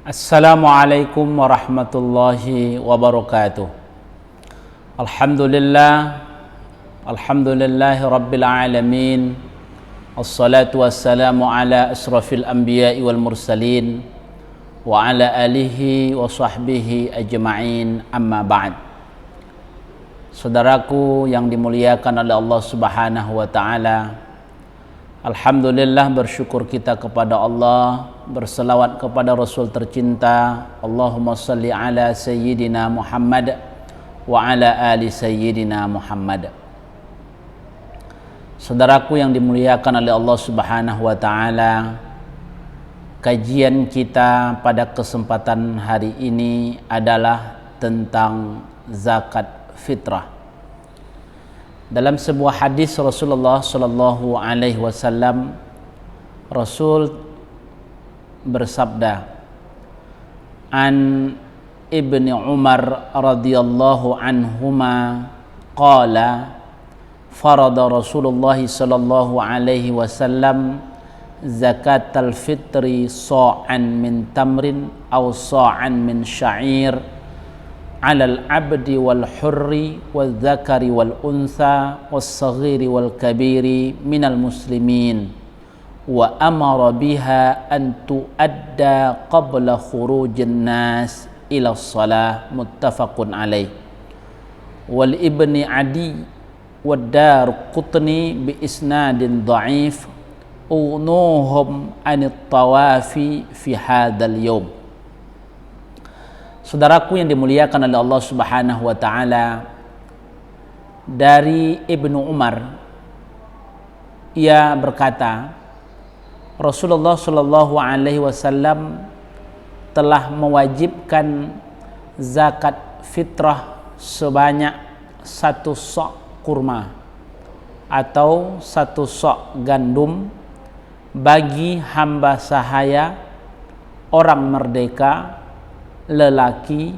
Assalamualaikum warahmatullahi wabarakatuh. Alhamdulillahi rabbil alamin. Assalatu wassalamu ala asrafil anbiya'i wal mursalin wa ala alihi wa sahbihi ajma'in, amma ba'd. Saudaraku yang dimuliakan oleh Allah Subhanahu wa ta'ala, alhamdulillah, bersyukur kita kepada Allah, berselawat kepada Rasul tercinta. Allahumma salli ala Sayyidina Muhammad wa ala ali Sayyidina Muhammad. Saudaraku yang dimuliakan oleh Allah Subhanahu wa ta'ala, kajian kita pada kesempatan hari ini adalah tentang zakat fitrah. Dalam sebuah hadis Rasulullah sallallahu alaihi wasallam, Rasul bersabda, an Ibni Umar radhiyallahu anhuma qala farada Rasulullah sallallahu alaihi wasallam zakatal fitri sa'an min tamrin aw sa'an min sya'ir alal abdi wal hurri wal dzakari wal untha was saghiri wal kabiri minal muslimin wa amara biha an tuadda qabla khurujin nas ila shalah, muttafaqun alaih. Wal ibni adi wad darqutni bi isnadin dhaif unuhum anit tawafi fi hadzal yawm. Saudaraku yang dimuliakan oleh Allah Subhanahu wa ta'ala, dari Ibnu Umar, ia berkata, Rasulullah sallallahu alaihi wasallam telah mewajibkan zakat fitrah sebanyak 1 sok kurma atau 1 sok gandum bagi hamba sahaya, orang merdeka, lelaki,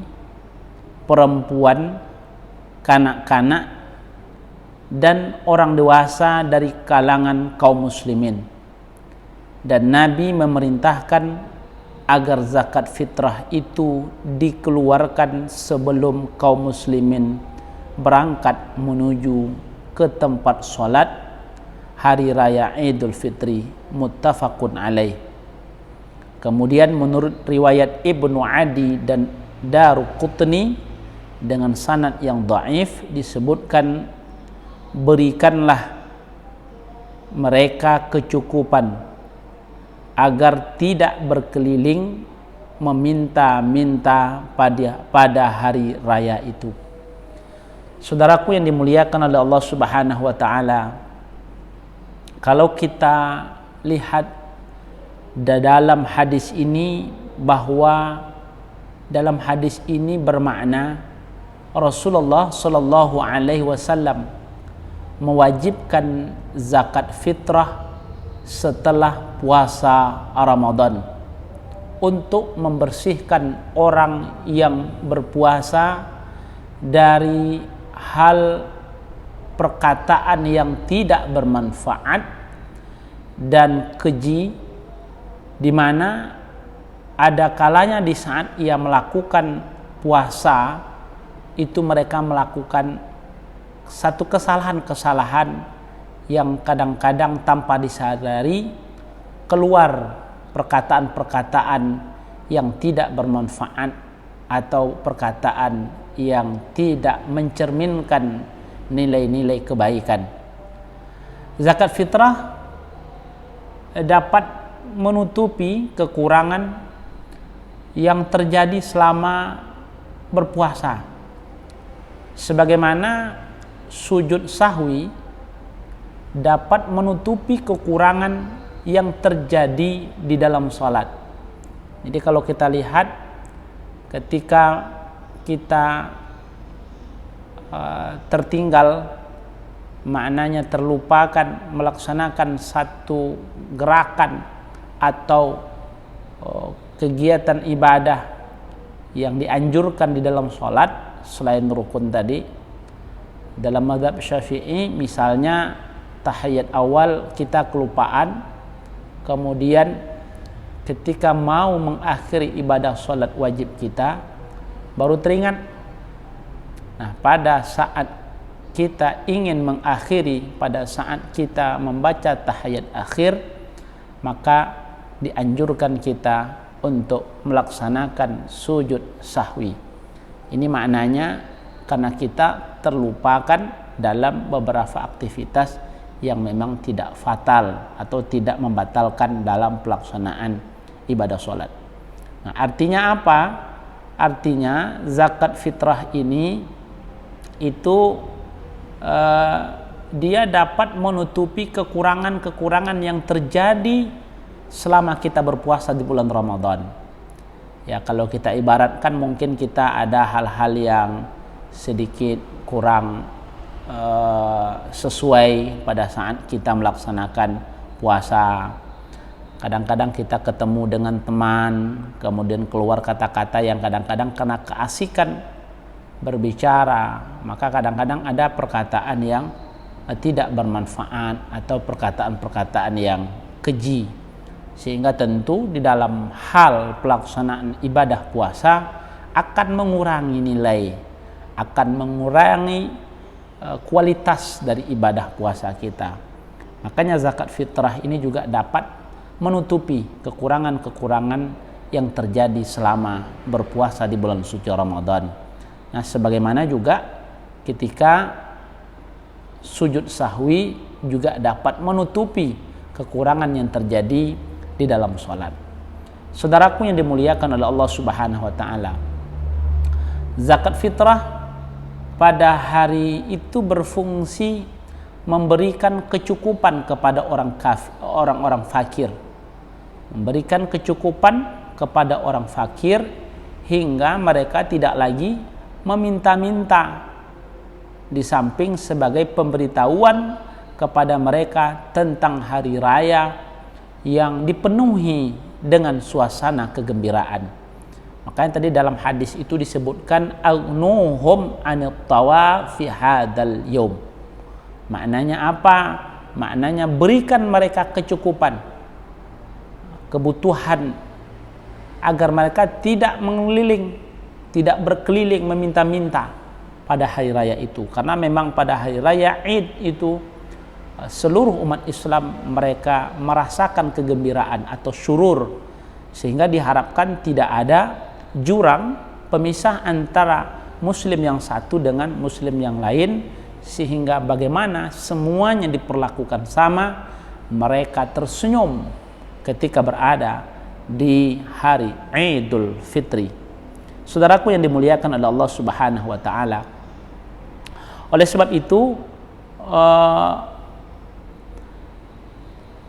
perempuan, kanak-kanak, dan orang dewasa dari kalangan kaum muslimin. Dan Nabi memerintahkan agar zakat fitrah itu dikeluarkan sebelum kaum muslimin berangkat menuju ke tempat sholat hari raya Idul Fitri, muttafaqun alaih. Kemudian menurut riwayat Ibnu Adi dan Darqutni dengan sanad yang dhaif disebutkan, berikanlah mereka kecukupan agar tidak berkeliling meminta-minta pada hari raya itu. Saudaraku yang dimuliakan oleh Allah Subhanahu wa ta'ala, kalau kita lihat dalam hadis ini, bahwa dalam hadis ini bermakna Rasulullah sallallahu alaihi wasallam mewajibkan zakat fitrah setelah puasa Ramadan untuk membersihkan orang yang berpuasa dari hal perkataan yang tidak bermanfaat dan keji, di mana ada kalanya di saat ia melakukan puasa itu mereka melakukan satu kesalahan-kesalahan yang kadang-kadang tanpa disadari keluar perkataan-perkataan yang tidak bermanfaat atau perkataan yang tidak mencerminkan nilai-nilai kebaikan. Zakat fitrah dapat menutupi kekurangan yang terjadi selama berpuasa, sebagaimana sujud sahwi dapat menutupi kekurangan yang terjadi di dalam sholat. Jadi kalau kita lihat ketika kita tertinggal, maknanya terlupakan melaksanakan satu gerakan atau kegiatan ibadah yang dianjurkan di dalam sholat selain rukun tadi. Dalam mazhab Syafi'i misalnya tahiyat awal kita kelupaan, kemudian ketika mau mengakhiri ibadah sholat wajib kita, baru teringat. Nah, pada saat kita ingin mengakhiri, pada saat kita membaca tahiyat akhir, maka dianjurkan kita untuk melaksanakan sujud sahwi. Ini maknanya karena kita terlupakan dalam beberapa aktivitas yang memang tidak fatal atau tidak membatalkan dalam pelaksanaan ibadah sholat. Nah, artinya apa? Artinya zakat fitrah ini itu dia dapat menutupi kekurangan-kekurangan yang terjadi selama kita berpuasa di bulan Ramadan. Ya, kalau kita ibaratkan mungkin kita ada hal-hal yang sedikit kurang sesuai pada saat kita melaksanakan puasa. Kadang-kadang kita ketemu dengan teman, kemudian keluar kata-kata yang kadang-kadang karena keasikan berbicara, maka kadang-kadang ada perkataan yang tidak bermanfaat atau perkataan-perkataan yang keji. Sehingga tentu di dalam hal pelaksanaan ibadah puasa akan mengurangi nilai, akan mengurangi kualitas dari ibadah puasa kita. Makanya zakat fitrah ini juga dapat menutupi kekurangan-kekurangan yang terjadi selama berpuasa di bulan suci Ramadan. Nah, sebagaimana juga ketika sujud sahwi juga dapat menutupi kekurangan yang terjadi di dalam sholat. Saudaraku yang dimuliakan oleh Allah Subhanahu wa taala, zakat fitrah pada hari itu berfungsi memberikan kecukupan kepada orang-orang fakir. Memberikan kecukupan kepada orang fakir hingga mereka tidak lagi meminta-minta, di samping sebagai pemberitahuan kepada mereka tentang hari raya yang dipenuhi dengan suasana kegembiraan. Makanya tadi dalam hadis itu disebutkan agnuhum anit tawa fi hadzal yaum. Maknanya apa? Maknanya berikan mereka kecukupan, kebutuhan, agar mereka tidak mengeliling, tidak berkeliling meminta-minta pada hari raya itu. Karena memang pada hari raya Id itu seluruh umat Islam mereka merasakan kegembiraan atau syurur, sehingga diharapkan tidak ada jurang pemisah antara muslim yang satu dengan muslim yang lain, sehingga bagaimana semuanya diperlakukan sama, mereka tersenyum ketika berada di hari Idul Fitri. Saudaraku yang dimuliakan oleh Allah Subhanahu wa taala, oleh sebab itu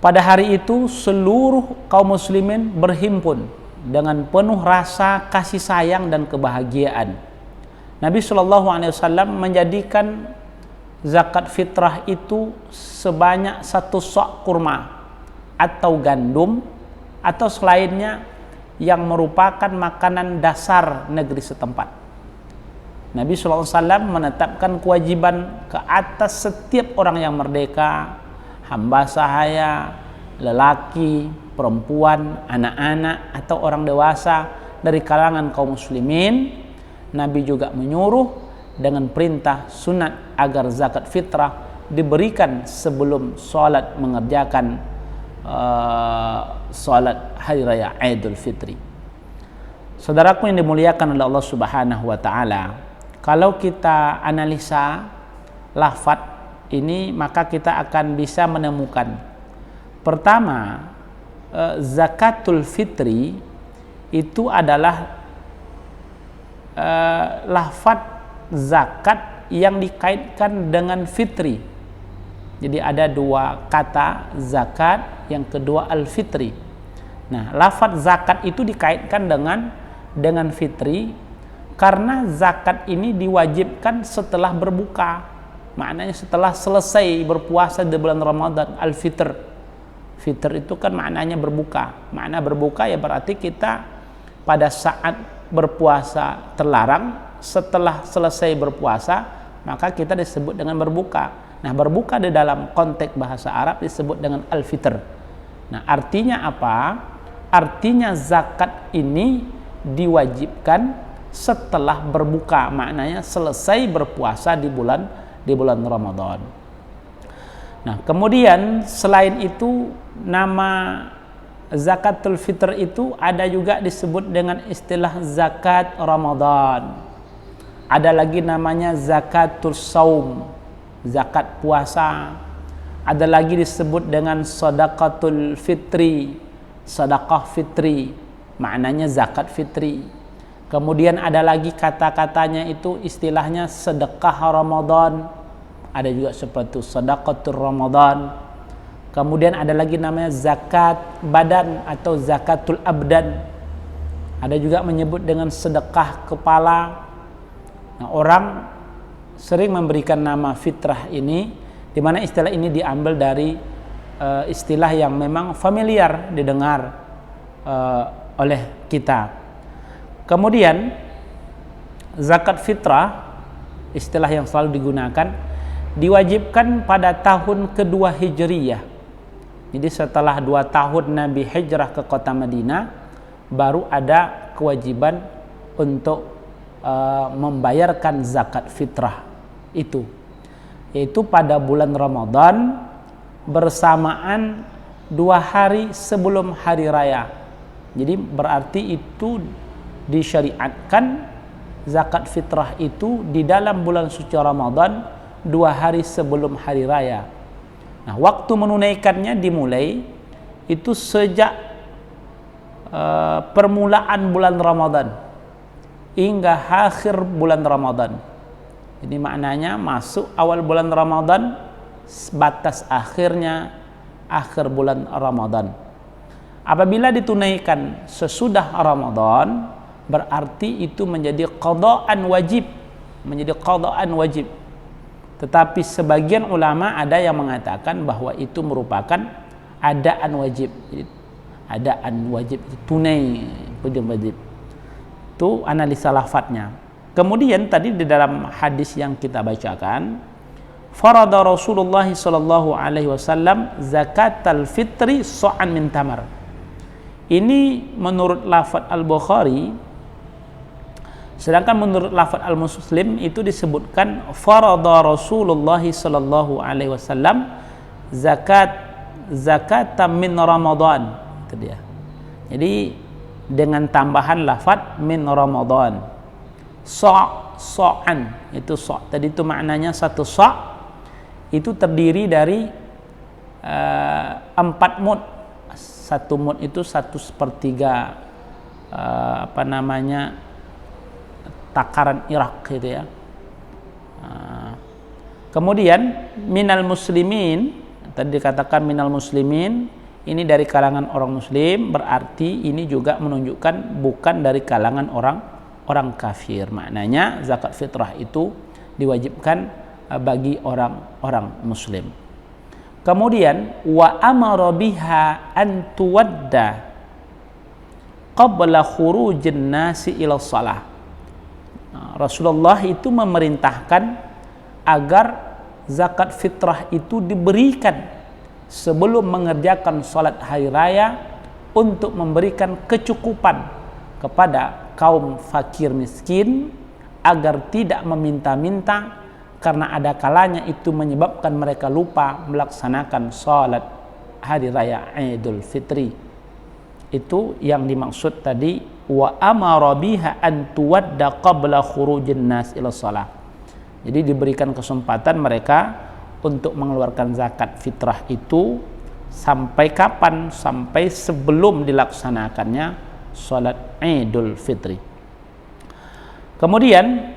pada hari itu seluruh kaum muslimin berhimpun dengan penuh rasa kasih sayang dan kebahagiaan. Nabi SAW menjadikan zakat fitrah itu sebanyak 1 sok kurma atau gandum atau selainnya yang merupakan makanan dasar negeri setempat. Nabi SAW menetapkan kewajiban ke atas setiap orang yang merdeka, hamba sahaya, lelaki, perempuan, anak-anak atau orang dewasa dari kalangan kaum muslimin. Nabi juga menyuruh dengan perintah sunat agar zakat fitrah diberikan sebelum sholat mengerjakan sholat hari raya Idul Fitri. Saudaraku yang dimuliakan oleh Allah Subhanahu wa taala, kalau kita analisa lafadz ini, maka kita akan bisa menemukan, pertama, zakatul fitri itu adalah lafadz zakat yang dikaitkan dengan fitri. Jadi ada 2 kata, zakat, yang kedua al-fitri. Nah, lafadz zakat itu dikaitkan dengan fitri karena zakat ini diwajibkan setelah berbuka. Maknanya setelah selesai berpuasa di bulan Ramadan, al-fitr. Fitr itu kan maknanya berbuka. Makna berbuka ya berarti kita pada saat berpuasa terlarang, setelah selesai berpuasa, maka kita disebut dengan berbuka. Nah, berbuka di dalam konteks bahasa Arab disebut dengan al-fitr. Nah, artinya apa? artinya zakat ini diwajibkan setelah berbuka, maknanya selesai berpuasa di bulan Ramadan. Nah, kemudian selain itu nama zakatul fitr itu ada juga disebut dengan istilah zakat Ramadan. Ada lagi namanya zakatul saum, zakat puasa. Ada lagi disebut dengan sedekatul fitri, sedekah fitri, maknanya zakat fitri. Kemudian ada lagi kata-katanya itu istilahnya sedekah Ramadan. Ada juga seperti sedekatul Ramadan. Kemudian ada lagi namanya zakat badan atau zakatul abdan. Ada juga menyebut dengan sedekah kepala. Nah, orang sering memberikan nama fitrah ini, di mana istilah ini diambil dari istilah yang memang familiar didengar oleh kita. Kemudian zakat fitrah, istilah yang selalu digunakan, diwajibkan pada tahun kedua Hijriyah. Jadi setelah 2 tahun Nabi hijrah ke kota Madinah, baru ada kewajiban untuk membayarkan zakat fitrah itu, yaitu pada bulan Ramadan bersamaan 2 hari sebelum hari raya. Jadi berarti itu disyariatkan zakat fitrah itu di dalam bulan suci Ramadan 2 hari sebelum hari raya. Nah, waktu menunaikannya dimulai itu sejak permulaan bulan Ramadan hingga akhir bulan Ramadan. Jadi maknanya masuk awal bulan Ramadan, batas akhirnya akhir bulan Ramadan. Apabila ditunaikan sesudah Ramadan, berarti itu menjadi qadaan wajib, Tetapi sebagian ulama ada yang mengatakan bahwa itu merupakan adaan wajib. Jadi, adaan wajib tunai wajib. Itu analisa lafadznya. Kemudian tadi di dalam hadis yang kita bacakan, farada Rasulullah sallallahu alaihi wasallam zakatal fitri sa'an min tamar. Ini menurut lafadz Al-Bukhari, sedangkan menurut lafadz Al-Muslim itu disebutkan farada Rasulullah sallallahu alaihi wasallam zakatan min Ramadan. Itu dia. Jadi dengan tambahan lafadz min Ramadan. Sa'an itu sa'. Tadi itu maknanya satu sa' itu terdiri dari 4 mud. 1 mud itu 1/3 takaran Irak gitu ya. Kemudian minal muslimin, tadi dikatakan minal muslimin, ini dari kalangan orang muslim, berarti ini juga menunjukkan bukan dari kalangan orang kafir. Maknanya zakat fitrah itu diwajibkan bagi orang muslim. Kemudian wa amara biha an tuwadda qabla khurujin nasi ila shalah. Rasulullah itu memerintahkan agar zakat fitrah itu diberikan sebelum mengerjakan salat hari raya untuk memberikan kecukupan kepada kaum fakir miskin agar tidak meminta-minta, karena ada kalanya itu menyebabkan mereka lupa melaksanakan salat hari raya Idul Fitri. Itu yang dimaksud tadi wa amara biha an tuwadda qabla khurujin nas ila shalah. Jadi diberikan kesempatan mereka untuk mengeluarkan zakat fitrah itu sampai kapan? Sampai sebelum dilaksanakannya salat Idul Fitri. Kemudian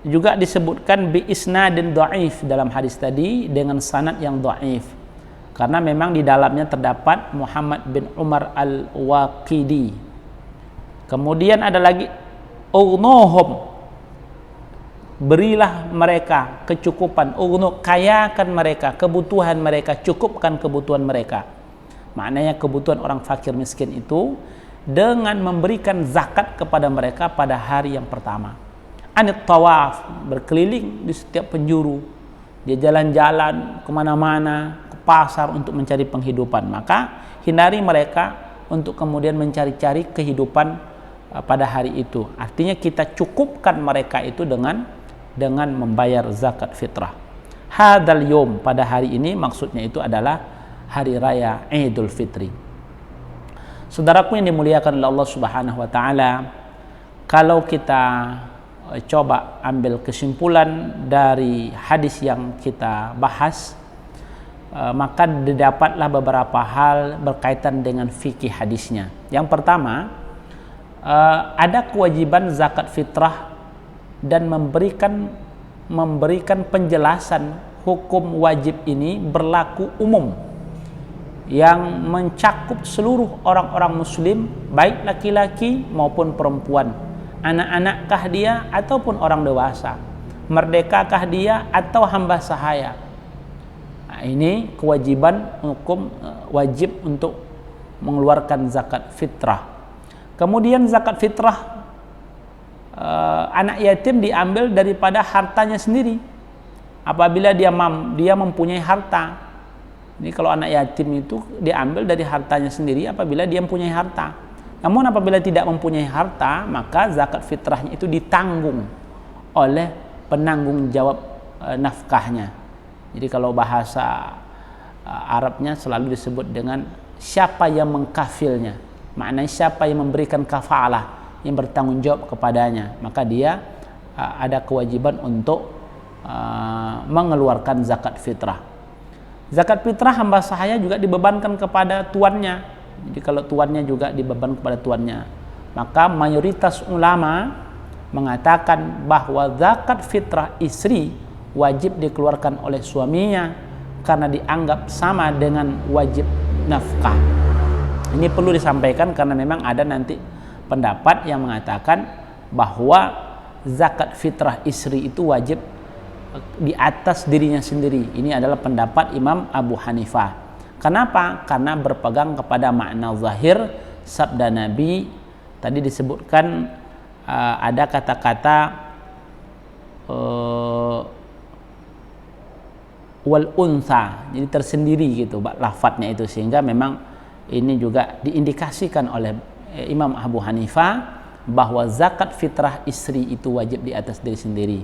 juga disebutkan bi isnadin dhaif dalam hadis tadi dengan sanad yang dhaif, karena memang di dalamnya terdapat Muhammad bin Umar al-Waqidi. Kemudian ada lagi ughnuhum, berilah mereka kecukupan, kayakan mereka kebutuhan mereka, cukupkan kebutuhan mereka. Maknanya kebutuhan orang fakir miskin itu dengan memberikan zakat kepada mereka pada hari yang pertama. Anit tawaf, berkeliling di setiap penjuru, dia jalan-jalan kemana-mana, ke pasar untuk mencari penghidupan, maka hindari mereka untuk kemudian mencari-cari kehidupan pada hari itu. Artinya kita cukupkan mereka itu dengan membayar zakat fitrah. Hadal yom, pada hari ini, maksudnya itu adalah hari raya Idul Fitri. Saudaraku yang dimuliakan oleh Allah Subhanahu wa taala, kalau kita coba ambil kesimpulan dari hadis yang kita bahas, maka didapatlah beberapa hal berkaitan dengan fikih hadisnya. Yang pertama, ada kewajiban zakat fitrah dan memberikan penjelasan hukum wajib ini berlaku umum yang mencakup seluruh orang-orang muslim, baik laki-laki maupun perempuan, anak-anakkah dia ataupun orang dewasa, merdekakah dia atau hamba sahaya. Nah, ini kewajiban hukum wajib untuk mengeluarkan zakat fitrah. Kemudian zakat fitrah, anak yatim diambil daripada hartanya sendiri apabila dia mempunyai harta. Jadi kalau anak yatim itu diambil dari hartanya sendiri apabila dia mempunyai harta. Namun apabila tidak mempunyai harta, maka zakat fitrahnya itu ditanggung oleh penanggung jawab nafkahnya. Jadi kalau bahasa Arabnya selalu disebut dengan siapa yang mengkafilnya, maknanya siapa yang memberikan kafalah, yang bertanggung jawab kepadanya, maka dia ada kewajiban untuk mengeluarkan zakat fitrah. Zakat fitrah hamba sahaya juga dibebankan kepada tuannya. Jadi kalau tuannya juga dibeban kepada tuannya, maka mayoritas ulama mengatakan bahwa zakat fitrah istri wajib dikeluarkan oleh suaminya karena dianggap sama dengan wajib nafkah. Ini perlu disampaikan karena memang ada nanti pendapat yang mengatakan bahwa zakat fitrah istri itu wajib di atas dirinya sendiri. Ini adalah pendapat Imam Abu Hanifah. Kenapa? Karena berpegang kepada makna zahir sabda Nabi. Tadi disebutkan ada kata-kata wal unsa, jadi tersendiri gitu lafadznya itu, sehingga memang ini juga diindikasikan oleh Imam Abu Hanifah bahwa zakat fitrah istri itu wajib di atas diri sendiri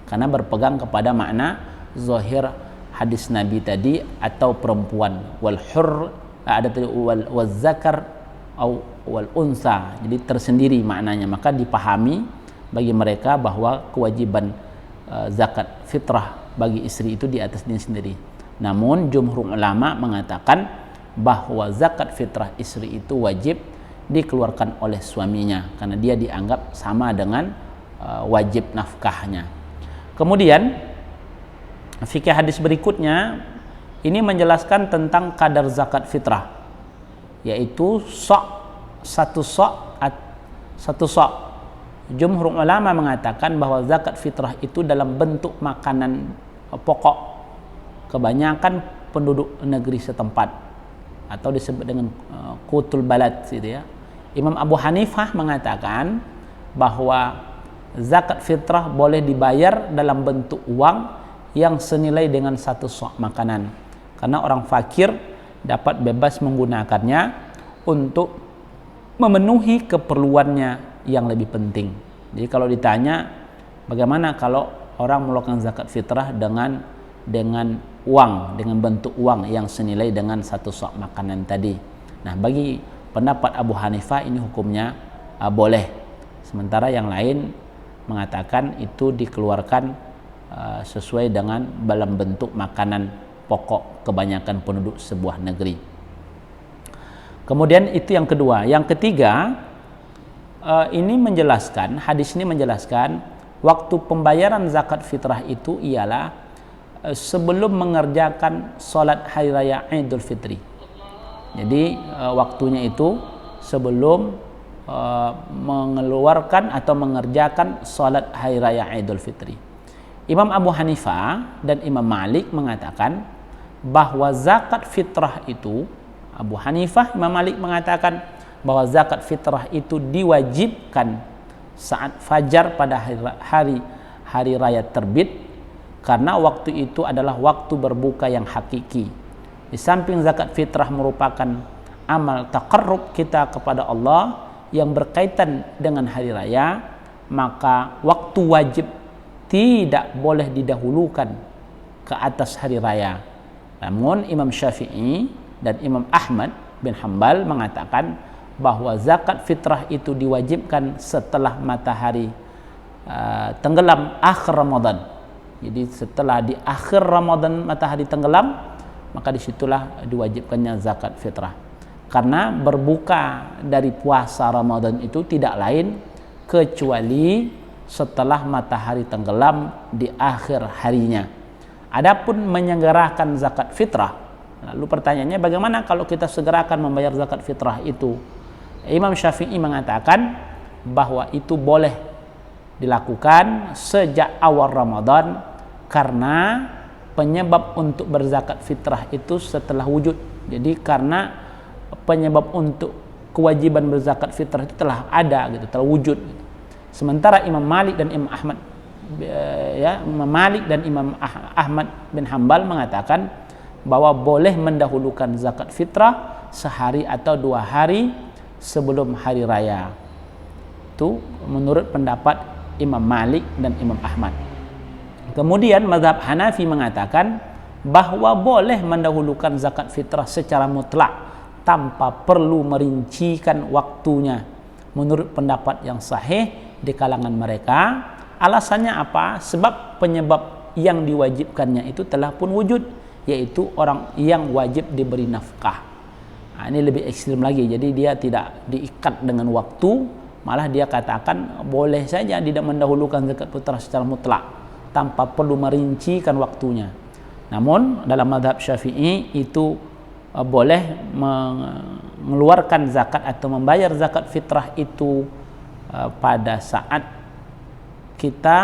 karena berpegang kepada makna zahir hadis Nabi tadi, atau perempuan wal hur, ada tadi wal zakar atau wal unsa, jadi tersendiri maknanya. Maka dipahami bagi mereka bahwa kewajiban zakat fitrah bagi istri itu di atas diri sendiri. Namun jumhur ulama mengatakan bahwa zakat fitrah istri itu wajib dikeluarkan oleh suaminya karena dia dianggap sama dengan wajib nafkahnya. Kemudian fikih hadis berikutnya ini menjelaskan tentang kadar zakat fitrah, yaitu satu sok. Jumhur ulama mengatakan bahwa zakat fitrah itu dalam bentuk makanan pokok kebanyakan penduduk negeri setempat, atau disebut dengan qutul balad gitu ya. Imam Abu Hanifah mengatakan bahwa zakat fitrah boleh dibayar dalam bentuk uang yang senilai dengan satu sok makanan, karena orang fakir dapat bebas menggunakannya untuk memenuhi keperluannya yang lebih penting. Jadi kalau ditanya bagaimana kalau orang melakukan zakat fitrah dengan uang, dengan bentuk uang yang senilai dengan satu sok makanan tadi. Nah, bagi pendapat Abu Hanifah ini hukumnya boleh, sementara yang lain mengatakan itu dikeluarkan sesuai dengan dalam bentuk makanan pokok kebanyakan penduduk sebuah negeri. Kemudian itu yang kedua. Yang ketiga, ini menjelaskan, hadis ini menjelaskan waktu pembayaran zakat fitrah itu ialah sebelum mengerjakan sholat hari raya Idul Fitri. Jadi waktunya itu sebelum mengeluarkan atau mengerjakan sholat hari raya Idul Fitri. Imam Abu Hanifah dan Imam Malik mengatakan bahwa zakat fitrah itu, Abu Hanifah, Imam Malik mengatakan bahwa zakat fitrah itu diwajibkan saat fajar pada hari raya terbit, karena waktu itu adalah waktu berbuka yang hakiki, Di samping zakat fitrah merupakan amal taqarrub kita kepada Allah yang berkaitan dengan hari raya, maka waktu wajib tidak boleh didahulukan ke atas hari raya. Namun Imam Syafi'i dan Imam Ahmad bin Hanbal mengatakan bahwa zakat fitrah itu diwajibkan setelah matahari tenggelam akhir Ramadan. Jadi setelah di akhir Ramadan matahari tenggelam, maka disitulah diwajibkannya zakat fitrah. Karena berbuka dari puasa Ramadan itu tidak lain kecuali setelah matahari tenggelam di akhir harinya. Adapun menyegarahkan zakat fitrah, lalu pertanyaannya bagaimana kalau kita segerakan membayar zakat fitrah itu? Imam Syafi'i mengatakan bahwa itu boleh dilakukan sejak awal Ramadan, karena penyebab untuk berzakat fitrah itu setelah wujud. Jadi karena penyebab untuk kewajiban berzakat fitrah itu telah ada gitu, telah wujud gitu. Sementara Imam Malik dan Imam Ahmad Imam Malik dan Imam Ahmad bin Hanbal mengatakan bahwa boleh mendahulukan zakat fitrah sehari atau 2 hari sebelum hari raya. Itu menurut pendapat Imam Malik dan Imam Ahmad. Kemudian mazhab Hanafi mengatakan bahwa boleh mendahulukan zakat fitrah secara mutlak tanpa perlu merincikan waktunya. Menurut pendapat yang sahih di kalangan mereka, alasannya apa? Sebab penyebab yang diwajibkannya itu telah pun wujud, yaitu orang yang wajib diberi nafkah. Nah, ini lebih ekstrim lagi. Jadi dia tidak diikat dengan waktu, malah dia katakan boleh saja tidak mendahulukan zakat fitrah secara mutlak tanpa perlu merincikan waktunya. Namun dalam mazhab Syafi'i itu boleh mengeluarkan zakat atau membayar zakat fitrah itu pada saat kita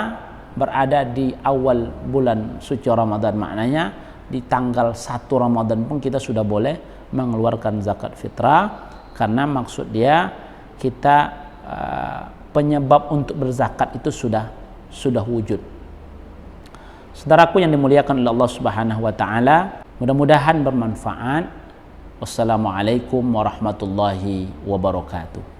berada di awal bulan suci Ramadan. Maknanya di tanggal 1 Ramadan pun kita sudah boleh mengeluarkan zakat fitrah, karena maksud dia kita penyebab untuk berzakat itu sudah wujud. Saudaraku yang dimuliakan oleh Allah Subhanahu wa taala, mudah-mudahan bermanfaat. Wassalamualaikum warahmatullahi wabarakatuh.